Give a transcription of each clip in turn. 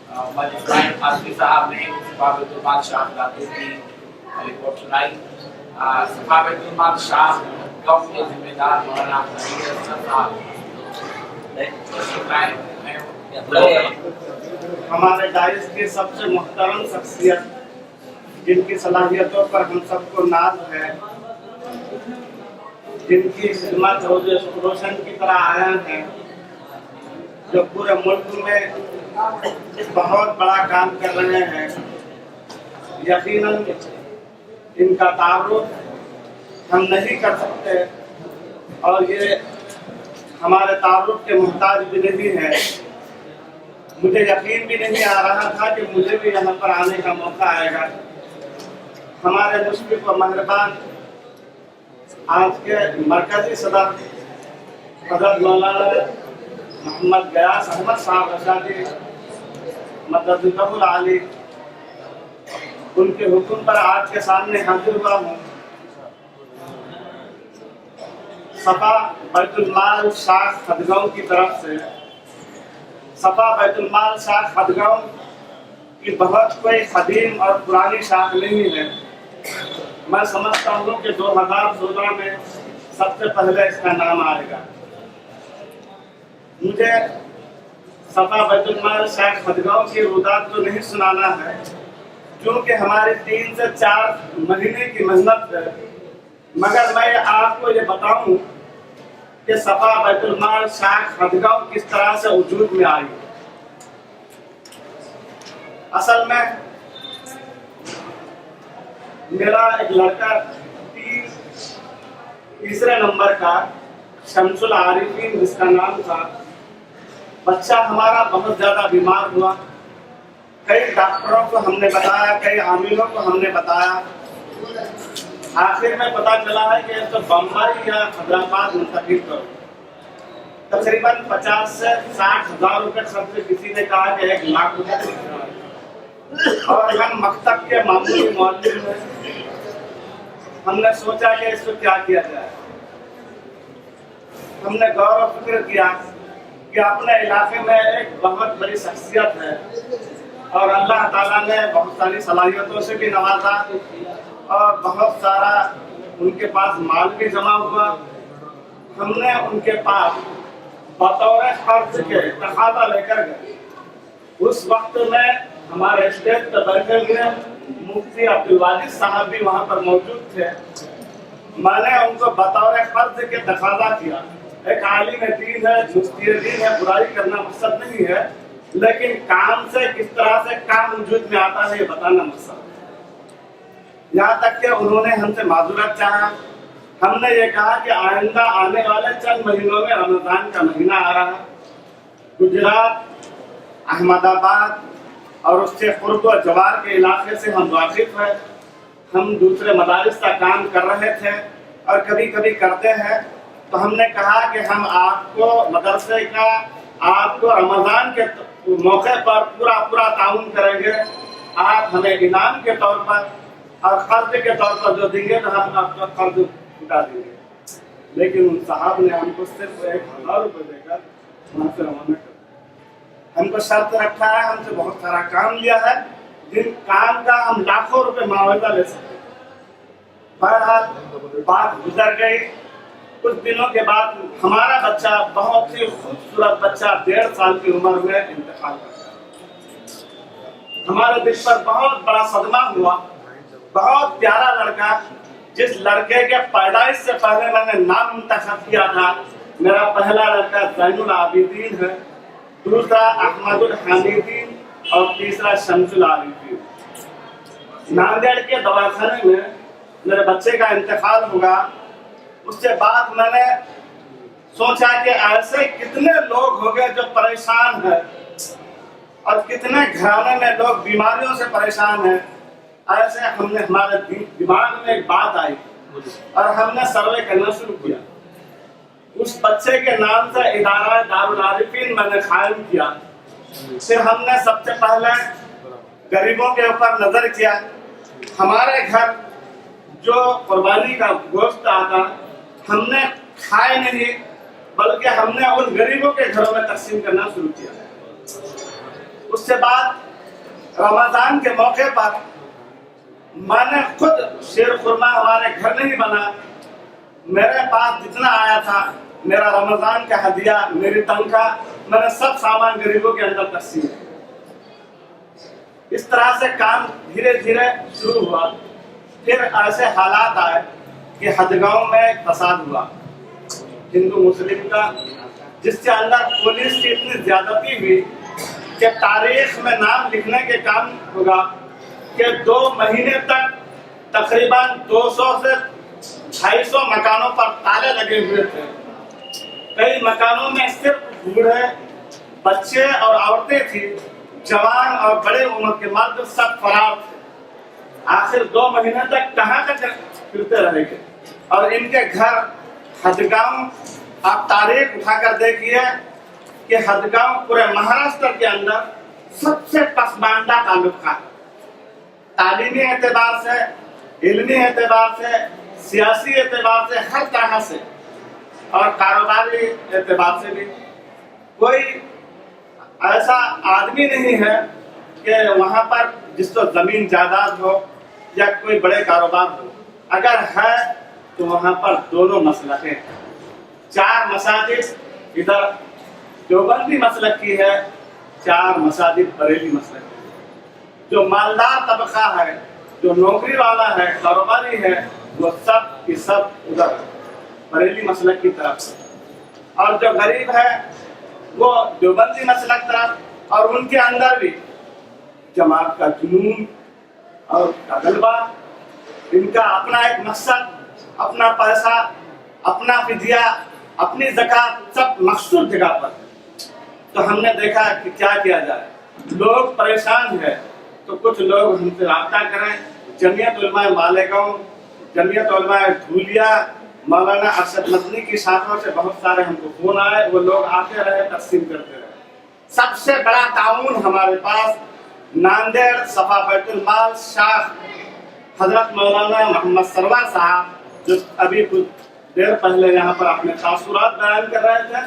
मलिक इब्राहिम आसफी साहब ने सफावतुल बादशाह दाते की रिपोर्ट सुनाई। सफावतुल बादशाह कौम के जिम्मेदार मौलाना साहब हमारे दाइस के सबसे मुहतरम शख्सियत, जिनकी सलाहियतों पर हम सबको नाज है, जिनकी खिदमत रोशन की तरह आया है, जो पूरे मुल्क में बहुत बड़ा काम कर रहे हैं। यकीनन इनका तारुफ हम नहीं कर सकते और ये हमारे तारुफ के मुहताज भी नहीं है। मुझे यकीन भी नहीं आ रहा था कि मुझे भी यहाँ पर आने का मौका आएगा। हमारे मुश्किल व मेहरबान आज के मरकजी सदर हज़रत मौलाना मोहम्मद गयास अहमद साहब रशादी मददुल आली, उनके हुक्म पर आज के सामने हाजिर हुआ हूँ। सफा बैतुल माल शाख खदगांव की तरफ से, सफा बैतुल माल शाख खदगांव की बहुत कोई कदीम और पुरानी शाख नहीं है। मैं समझता हूँ कि 2016 में सबसे पहले इसका नाम आएगा। मुझे सफा बैतुल माल शाख खदगांव की रुदात तो नहीं सुनाना है, क्योंकि हमारी 3 से 4 महीने की मेहनत है। मगर मैं आपको ये बताऊं कि सफा बैतुल माल शाख खदगांव किस तरह से वजूद में आई। असल में मेरा एक लड़का तीसरे नंबर का शमसुल आरिफीन जिसका नाम था, बच्चा हमारा बहुत ज़्यादा बीमार हुआ। कई डॉक्टरों को हमने बताया, कई आमिलों को हमने बताया। आखिर में पता चला है कि इसको बम्बई या हैदराबाद मुंतकिल करो। तकरीबन 50 से 60 हज़ार रुपये खर्च, किसी ने कहा कि 1 लाख रुपये। और हम मकतब के मामूली मौलवी में हमने सोचा कि इसको क्या किया जाए। हमने गौर और फिक्र किया कि अपने इलाके में एक बहुत बड़ी शख्सियत है और अल्लाह ताला ने बहुत सारी सलाहियतों से भी नवाजा और बहुत सारा उनके पास माल भी जमा हुआ। हमने उनके पास बतौर खर्च के तकाजा लेकर गए। उस वक्त में हमारे स्टेज पर बैठे हुए मुफ्ती अब्दुल वाजिद साहब भी वहाँ पर मौजूद थे। मैंने उनको बतौर खर्च के तकाजा किया। एक आलिम दीन है, मुफ्ती दीन है, बुराई करना मकसद नहीं है, लेकिन काम से किस तरह से काम वजूद में आता है ये बताना मकसद है। यहाँ तक कि उन्होंने हमसे माजूरत चाहा। हमने ये कहा कि आइंदा आने वाले चंद महीनों में रमजान का महीना आ रहा है। गुजरात, अहमदाबाद और उससे कुर्ब व जवार के इलाके से हम वाकिफ हैं। हम दूसरे मदारिस का काम कर रहे थे और कभी कभी करते हैं। तो हमने कहा कि हम आपको मदरसे का, आपको रमज़ान के मौके पर पूरा ताउन करेंगे। आप हमें इनाम के तौर पर और कर्ज के तौर पर जो देंगे तो हम आपका कर्ज उठा देंगे। लेकिन उन साहब ने हमको सिर्फ 1000 रुपये देकर वहाँ से रवाना कर दिया। हमको शर्त रखा है, हमसे बहुत सारा काम लिया है, जिन काम का हम लाखों रुपए मुआवजा ले सकते हैं। बहरहाल बात गुजर गई। कुछ दिनों के बाद हमारा बच्चा, बहुत ही खूबसूरत बच्चा, 1.5 साल की उम्र में इंतकाल कर गया। हमारे दिल पर बहुत बड़ा सदमा हुआ। बहुत प्यारा लड़का, जिस लड़के के पैदाइश से पहले मैंने नाम मुंतखब किया था। मेरा पहला लड़का ज़ैनुल आबिदीन है, दूसरा अहमदुल हमीदीन और तीसरा शमसुल आरिफीन। नांदेड़ के दवाखाने में मेरे बच्चे का इंतकाल हुआ। उसके बाद मैंने सोचा कि ऐसे कितने लोग हो गए जो परेशान हैं और कितने घराने में लोग बीमारियों से परेशान हैं। ऐसे हमारे दिमाग में एक बात आई और हमने सर्वे करना शुरू किया। उस बच्चे के नाम से इदारा दारुल आरिफीन मैंने कायम किया। फिर हमने सबसे पहले गरीबों के ऊपर नजर किया। हमारे घर जो कुर्बानी का गोश्त आता हमने खाए नहीं, बल्कि हमने उन गरीबों के घरों में तकसीम करना शुरू किया। اس سے بعد رمضان کے موقع پر میں نے خود شیر خورما ہمارے گھر نہیں بنا، میرے پاس جتنا آیا تھا میرا رمضان کا ہدیہ، میری تنخواہ، میں نے سب سامان غریبوں کے اندر تقسیم کیا۔ اس طرح سے کام دھیرے دھیرے شروع ہوا۔ پھر ایسے حالات آئے کہ ہدگاؤں میں فساد ہوا ہندو مسلم کا، جس کے اندر پولیس کی اتنی زیادتی ہوئی کہ تاریخ میں نام لکھنے کے کام ہوگا کہ 2 مہینے تک تقریباً 200 سے 250 مکانوں پر تالے لگے ہوئے تھے۔ کئی مکانوں میں صرف بوڑھے، بچے اور عورتیں تھیں، جوان اور بڑے عمر کے مرد سب فرار تھے۔ آخر 2 مہینے تک کہاں تک پھرتے رہے گے؟ اور ان کے گھر ہدگاؤں، آپ تاریخ اٹھا کر دیکھیے کہ ہدگاؤں پورے مہاراشٹر کے اندر سب سے پسماندہ تعلق کا، تعلیمی اعتبار سے، علمی اعتبار سے، سیاسی اعتبار سے، ہر طرح سے، اور کاروباری اعتبار سے بھی کوئی ایسا آدمی نہیں ہے کہ وہاں پر جس کو زمین جائیداد ہو یا کوئی بڑے کاروبار ہو۔ اگر ہے تو وہاں پر دونوں مسلکیں، 4 مساجد ادھر دیوبندی مسلک کی ہے، 4 مساجد بریلی مسلک کی ہے۔ جو مالدار طبقہ ہے، جو نوکری والا ہے، کاروباری ہے، وہ سب کی سب ادھر بریلی مسلک کی طرف سے، اور جو غریب ہے وہ دیوبندی مسلک طرف، اور ان کے اندر بھی جماعت کا جنون اور کا غلبہ، ان کا اپنا ایک مقصد، اپنا پیسہ، اپنا فدیہ، اپنی زکات، سب مخصوص جگہ پر۔ تو ہم نے دیکھا کہ کیا کیا جائے، لوگ پریشان ہیں، تو کچھ لوگ ہم سے رابطہ کریں۔ جمعیت علماء مالیگاؤں، جمعیت علماء دھولیا، مولانا ارشد مدنی کی شاخوں سے بہت سارے ہم کو فون آئے، وہ لوگ آتے رہے، تقسیم کرتے رہے۔ سب سے بڑا تعاون ہمارے پاس ناندیڑ صفا بیت المال شاخ حضرت مولانا محمد سرور صاحب، جو ابھی کچھ دیر پہلے یہاں پر اپنے تاثرات بیان کر رہے تھے،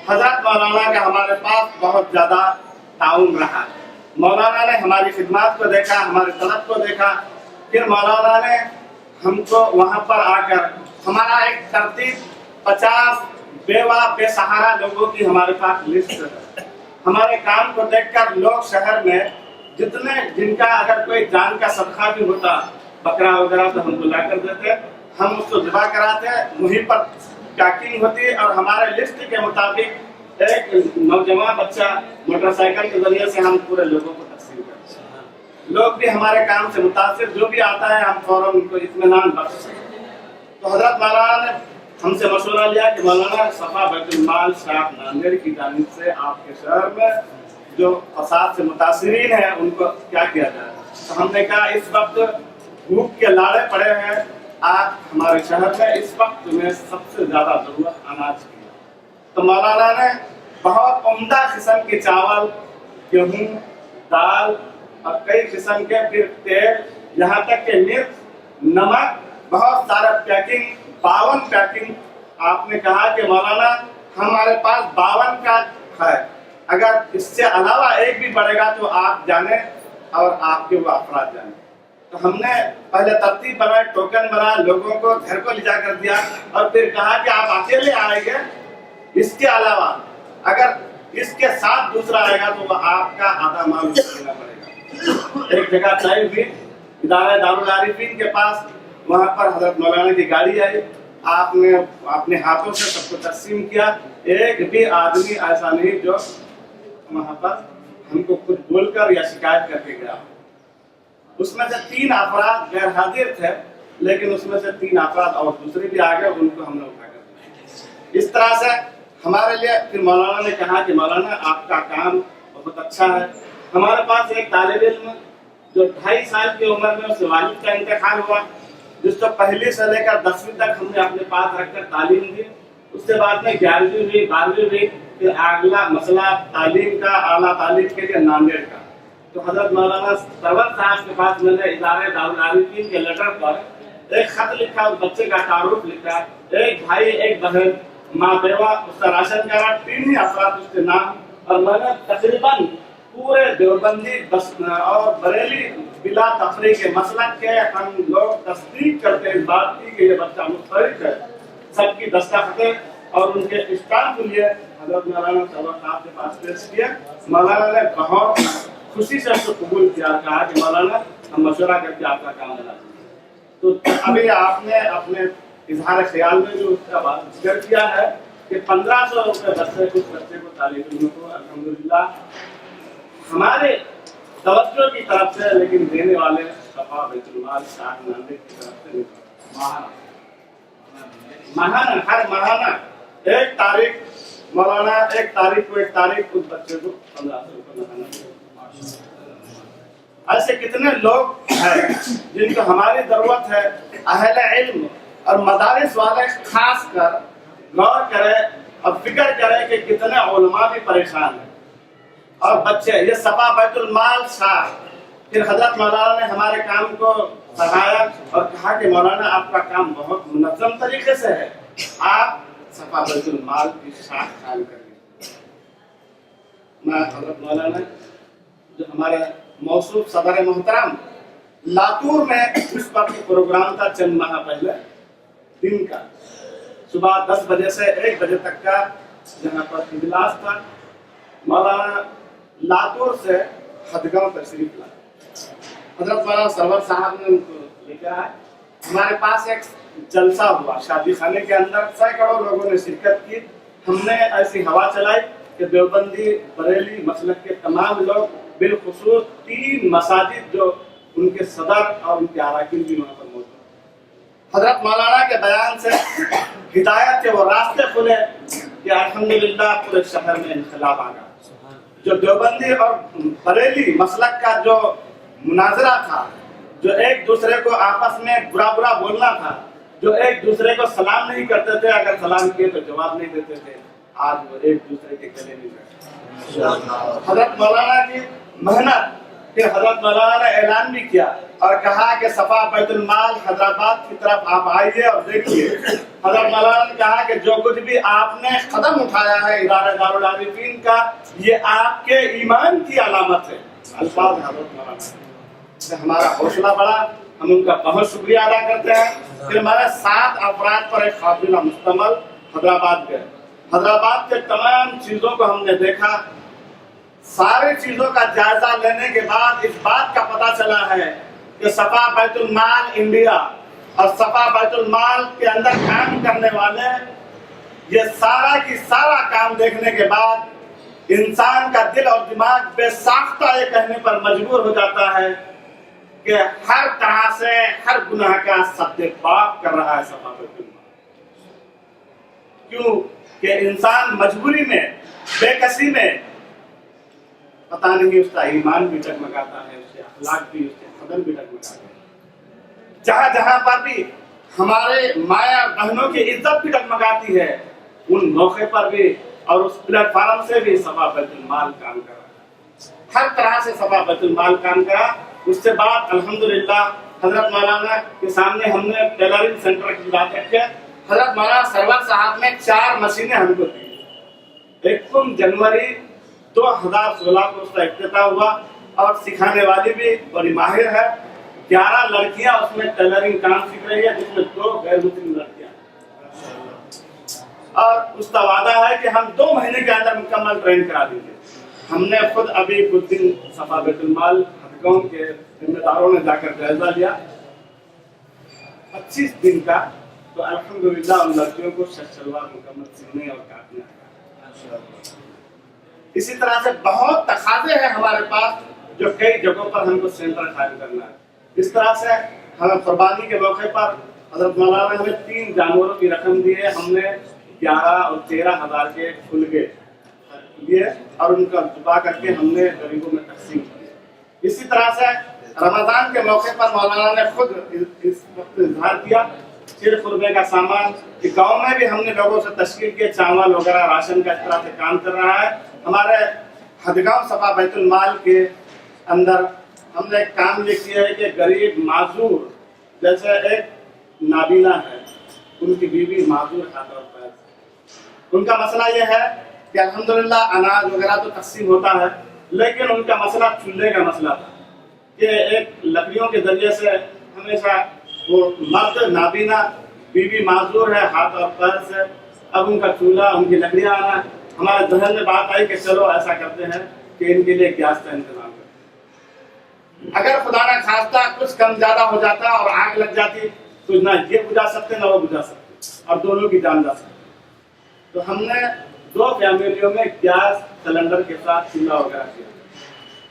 حضرت مولانا کا ہمارے پاس بہت زیادہ تعاون رہا۔ مولانا نے ہماری خدمات کو دیکھا، ہماری طلب کو دیکھا، پھر مولانا نے ہم کو وہاں پر آ کر ہمارا ایک ترتیب 50 بیوہ بے سہارا لوگوں کی ہمارے پاس لسٹ ہے۔ ہمارے کام کو دیکھ کر لوگ شہر میں جتنے جن کا اگر کوئی جان کا صدقہ بھی ہوتا، بکرا وغیرہ، تو ہم کو لا کر دیتے، ہم اس کو ذبح کراتے، وہیں پر پیکنگ ہوتی، اور ہمارے لسٹ کے مطابق ایک نوجوان بچہ موٹر سائیکل کے ذریعے سے ہم پورے لوگوں کو تقسیم کرتے ہیں۔ لوگ بھی ہمارے کام سے متاثر، جو بھی آتا ہے ہم فوراً ان کو اطمینان بخشتے ہیں۔ تو حضرت مولانا نے ہم سے مشورہ لیا کہ مولانا صفا بیت المال شاخ ناندیڑ کی جانب سے آپ کے شہر میں جو فساد سے متاثرین ہیں ان کو کیا کیا جائے۔ تو ہم نے کہا اس وقت بھوک کے لاڑے پڑے ہیں، آج ہمارے شہر میں اس وقت میں سب سے زیادہ ضرورت اناج کی ہے۔ تو مولانا نے بہت عمدہ قسم کے چاول، گیہوں، دال اور کئی قسم کے پھر تیل، یہاں تک کہ مرچ، نمک، بہت سارا پیکنگ، 52 پیکنگ۔ آپ نے کہا کہ مولانا ہمارے پاس 52 کا ہے، اگر اس سے علاوہ ایک بھی بڑھے گا تو آپ جانیں اور آپ کے وہ افراد جانیں۔ تو ہم نے پہلے ترتیب بنائے، ٹوکن بنائے، لوگوں کو گھر کو لے جا کر دیا، اور پھر کہا کہ آپ اکیلے آئیں گے، اس کے علاوہ اگر اس کے ساتھ دوسرا آئے گا تو وہ آپ کا آدھا مال دینا پڑے گا۔ ایک جگہ طے ہوئی ادارہ دارالعارفین کے پاس، وہاں پر حضرت مولانا کی گاڑی آئی، آپ نے اپنے ہاتھوں سے سب کو تقسیم کیا۔ ایک بھی آدمی ایسا نہیں جو وہاں پر ہم کو کچھ بول کر یا شکایت کر کے گیا۔ اس میں سے 3 افراد غیر حاضر تھے، لیکن اس میں سے 3 افراد اور دوسرے بھی آ گئے، ان کو ہم نے اٹھا کر دیا۔ اس طرح سے ہمارے لیے پھر مولانا نے کہا کہ مولانا آپ کا کام بہت اچھا ہے۔ ہمارے پاس ایک طالب علم جو 2.5 سال کی عمر میں اس کے والد کا انتقال ہوا، جس کو 1 سے لے کر 10ویں تک ہم نے اپنے پاس رکھ کر تعلیم دی۔ اس کے بعد میں 11ویں ہوئی، 12ویں ہوئی، پھر اگلا مسئلہ تعلیم کا، اعلیٰ تعلیم کے لیے ناندیڑ کا۔ تو حضرت مولانا سرور صاحب کے پاس میں نے ادارہ دارالعارفین کے لیٹر پر ایک خط لکھا، اس بچے کا تعارف لکھا، ایک بھائی، ایک بہن، ماں بیوہ، اس کا راشن کارڈ، 3 ہی افراد اس کے نام، اور میں نے تقریباً पूरे देवबंदी और बरेली बिला तफरी के मसलक के हम लोग तस्दीक करते हैं इस बात की कि ये बच्चा मुस्तहिक है। सबकी दस्तखतें और उनके स्टाम्प लिए हजरत मौलाना साहब के पास पेश किए। मौलाना ने बहुत खुशी से उसको कबूल किया, कहा कि मौलाना हम मशवरा करके आपका काम बना। तो अभी आपने अपने इजहार ख्याल में जो उसका बात जिक्र किया है कि 1500 रुपये बच्चे कुछ बच्चे को तालीम इल्म को अल्हम्दुलिल्लाह हमारे तवज्जो की तरफ से, लेकिन देने वाले सफा बैतुल माल शाह नांदेड़ की तरफ से महाना हर महाना एक तारीख मौलाना एक तारीख उस बच्चे को 1500 रुपये महाना। ऐसे कितने लोग हैं जिनको हमारी जरूरत है। अहले इल्म और मदारिस वाले खास कर गौर करें और फिक्र करें कि कितने उलमा भी परेशान हैं और बच्चे। ये सफा बैतुल माल शाह फिर हजरत मौलाना ने हमारे काम को सराहाया और कहा कि मौलाना आपका काम बहुत मुनज़्ज़म तरीके से है, आप सफा बैतुल माल की शाख कायम करें। मैं हजरत मौलाना जो हमारे मौसूफ सदर मोहतरम लातूर में इस वक्त प्रोग्राम था चंद माह पहले दिन का, सुबह 10 बजे से 1 बजे तक का जहाँ पर इजलास था। मौलाना लातूर से हदगांव तशरीफ लाए। हजरत मौलाना सरवर साहब ने उनको लेकर आए। हमारे पास एक जलसा हुआ शादी खाने के अंदर, सैकड़ों लोगों ने शिरकत की। हमने ऐसी हवा चलाई कि देवबंदी बरेली मसलक के तमाम लोग, बिलखुसूस 3 मसाजिद जो उनके सदर और उनके अराकीन भी वहाँ पर मौजूद। हजरत मौलाना के बयान से हिदायत के वो रास्ते खुले कि अल्हम्दुलिल्लाह पूरे शहर में इनकलाब आ गया। जो देवबंदी और बरेली मसलक का जो मुनाजरा था, जो एक दूसरे को आपस में बुरा बुरा बोलना था, जो एक दूसरे को सलाम नहीं करते थे, अगर सलाम किए तो जवाब नहीं देते थे, आज वो एक दूसरे के गले नहीं बैठे। हजरत मौलाना की मेहनत, फिर हजरत मौलाना ने ऐलान भी किया और कहा कि सफा बैतुल माल हैदराबाद की तरफ आप आइए और देखिए। हजरत मौलाना ने कहा कि जो कुछ भी आपने कदम उठाया है इदारा दारुल आरिफीन का, ये आपके ईमान की अलामत है। अल्फाज हजरत मौलाना से हमारा हौसला बढ़ा, हम उनका बहुत शुक्रिया अदा करते हैं। फिर हमारे 7 अफराद पर एक काफिला मुश्तमल हैदराबाद गए। हैदराबाद के तमाम चीजों को हमने देखा। सारी चीजों का जायजा लेने के बाद इस बात का पता चला है कि सफा बैतुल माल इंडिया और सफा बैतुल माल के अंदर काम करने वाले, ये सारा की सारा काम देखने के बाद इंसान का दिल और दिमाग बेसाख्ता ये कहने पर मजबूर हो जाता है कि हर तरह से हर गुनाह का सद्देबाप कर रहा है सफा बैतुल माल। क्यों कि इंसान मजबूरी में, बेकसी में, पता नहीं उसका ईमान भी डगमगाता है, उसके अखलाक भी, उसके कदम भी डगमगाते हैं। जहाँ जहाँ पर भी हमारे माया बहनों की इज्जत भी डगमगाती है, उन मौके पर भी और उस प्लेटफार्म से भी सफा बैतुल माल काम करा। हर तरह से सफा बैतुल माल काम करा। उससे बाद अल्हम्दुलिल्लाह हजरत मौलाना के सामने हमने टेलरिंग सेंटर की बात रखी। हजरत मौलाना सरवर साहब ने 4 मशीनें हमको दी। 1 जनवरी 2016 को उसका इफ्तिताह हुआ और सिखाने वाली भी बड़ी माहिर है। 11 लड़कियां उसमें टेलरिंग काम सीख रही है, जिसमें 2 गैर मुस्लिम लड़कियां। और उसका वादा है कि हम 2 महीने के अंदर मुकम्मल ट्रेन करा देंगे। हमने खुद अभी कुछ दिन सफा बैतुल माल हदगांव के जिम्मेदारों ने जाकर जायजा लिया 25 दिन का, तो अल्हम्दुलिल्लाह उन लड़कियों को शलवार मुकम्मल सीने और काटने आया। इसी तरह से बहुत तकाज़े हैं हमारे पास, जो कई जगहों पर हमको सेंटर कायम करना है। इस तरह से हमें कुर्बानी के मौके पर हजरत मौलाना ने हमें 3 जानवरों की रकम दी है। हमने 11 और 13 हज़ार के फुलगे लिए और उनका जुबा करके हमने गरीबों में तकसीम किया। इसी तरह से रमजान के मौके पर मौलाना ने खुद इस वक्त इजहार किया सिर खुरबे का सामान कि गाँव में भी हमने लोगों से तश्कील किए, चावल वगैरह राशन का इस तरह से काम कर रहा है। हमारे हदगांव सफा बैतुल माल के अंदर हमने एक काम ये किया है कि गरीब माजूर, जैसे एक नाबीना है, उनकी बीवी माजूर हाथ और पैर, उनका मसला ये है कि अल्हम्दुलिल्लाह अनाज वगैरह तो तकसीम होता है, لیکن ان کا مسئلہ چولہے کا مسئلہ تھا کہ ایک لکڑیوں کے ذریعے سے ہمیشہ وہ مرد نابینا، بیوی معذور ہے ہاتھ اور پیر سے، اب ان کا چولہا، ان کی لکڑیاں آنا، ہمارے ذہن میں بات آئی کہ چلو ایسا کرتے ہیں کہ ان کے لیے گیس کا انتظام کریں۔ اگر خدا نہ خواستہ کچھ کم زیادہ ہو جاتا اور آگ لگ جاتی تو نہ یہ بجھا سکتے نہ وہ بجھا سکتے اور دونوں کی جان جا سکتی۔ تو ہم نے 2 فیملیوں میں گیس سلنڈر کے ساتھ چولہا وغیرہ کیا۔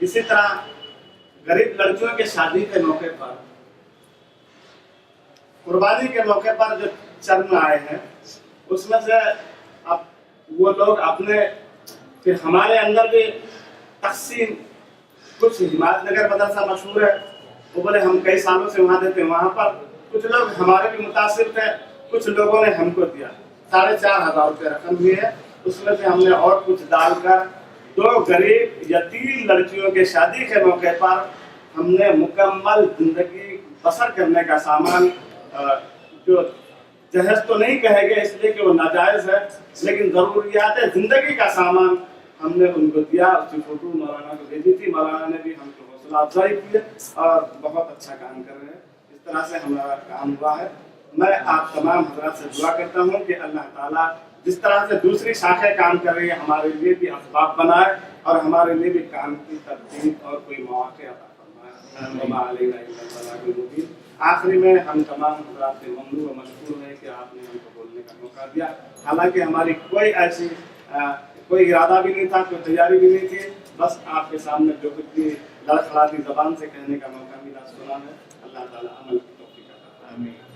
اسی طرح غریب لڑکیوں کے شادی کے موقع پر، قربانی کے موقع پر جو چرن آئے ہیں اس میں سے اب وہ لوگ اپنے، پھر ہمارے اندر بھی تقسیم، کچھ ہمایت نگر مدرسہ مشہور ہے، وہ بولے ہم کئی سالوں سے وہاں دیتے ہیں، وہاں پر کچھ لوگ ہمارے بھی متاثر تھے، کچھ لوگوں نے ہم کو دیا 4,500 روپے رقم بھی ہے، اس میں سے ہم نے اور کچھ ڈال کر 2 غریب یتیم لڑکیوں کے شادی کے موقع پر ہم نے مکمل زندگی بسر کرنے کا سامان، جو جہیز تو نہیں کہے گے اس لیے کہ وہ ناجائز ہے، لیکن ضروریات زندگی کا سامان ہم نے ان کو دیا۔ اس کی فوٹو مولانا کو بھیجی تھی، مولانا نے بھی ہم کو حوصلہ افزائی کی اور بہت اچھا کام کر رہے ہیں۔ اس طرح سے ہمارا کام ہوا ہے۔ میں آپ تمام حضرات سے دعا کرتا ہوں کہ اللہ تعالیٰ جس طرح سے دوسری شاخیں کام کر رہی ہے ہمارے لیے بھی اسباب بنائے اور ہمارے لیے بھی کام کی تبدیل اور کوئی مواقع عطا فرمائے۔ وما علینا الا البلاغ المبین۔ آخری میں ہم تمام حضرات سے ممنون و مشکور ہیں کہ آپ نے ہم کو بولنے کا موقع دیا، حالانکہ ہماری کوئی ایسی کوئی ارادہ بھی نہیں تھا، کوئی تیاری بھی نہیں تھی، بس آپ کے سامنے جو کچھ بھی لڑکھڑاتی زبان سے کہنے کا موقع ملا سنا ہے۔ اللہ تعالیٰ عمل کی توفیق عطا فرمائے۔ آمین۔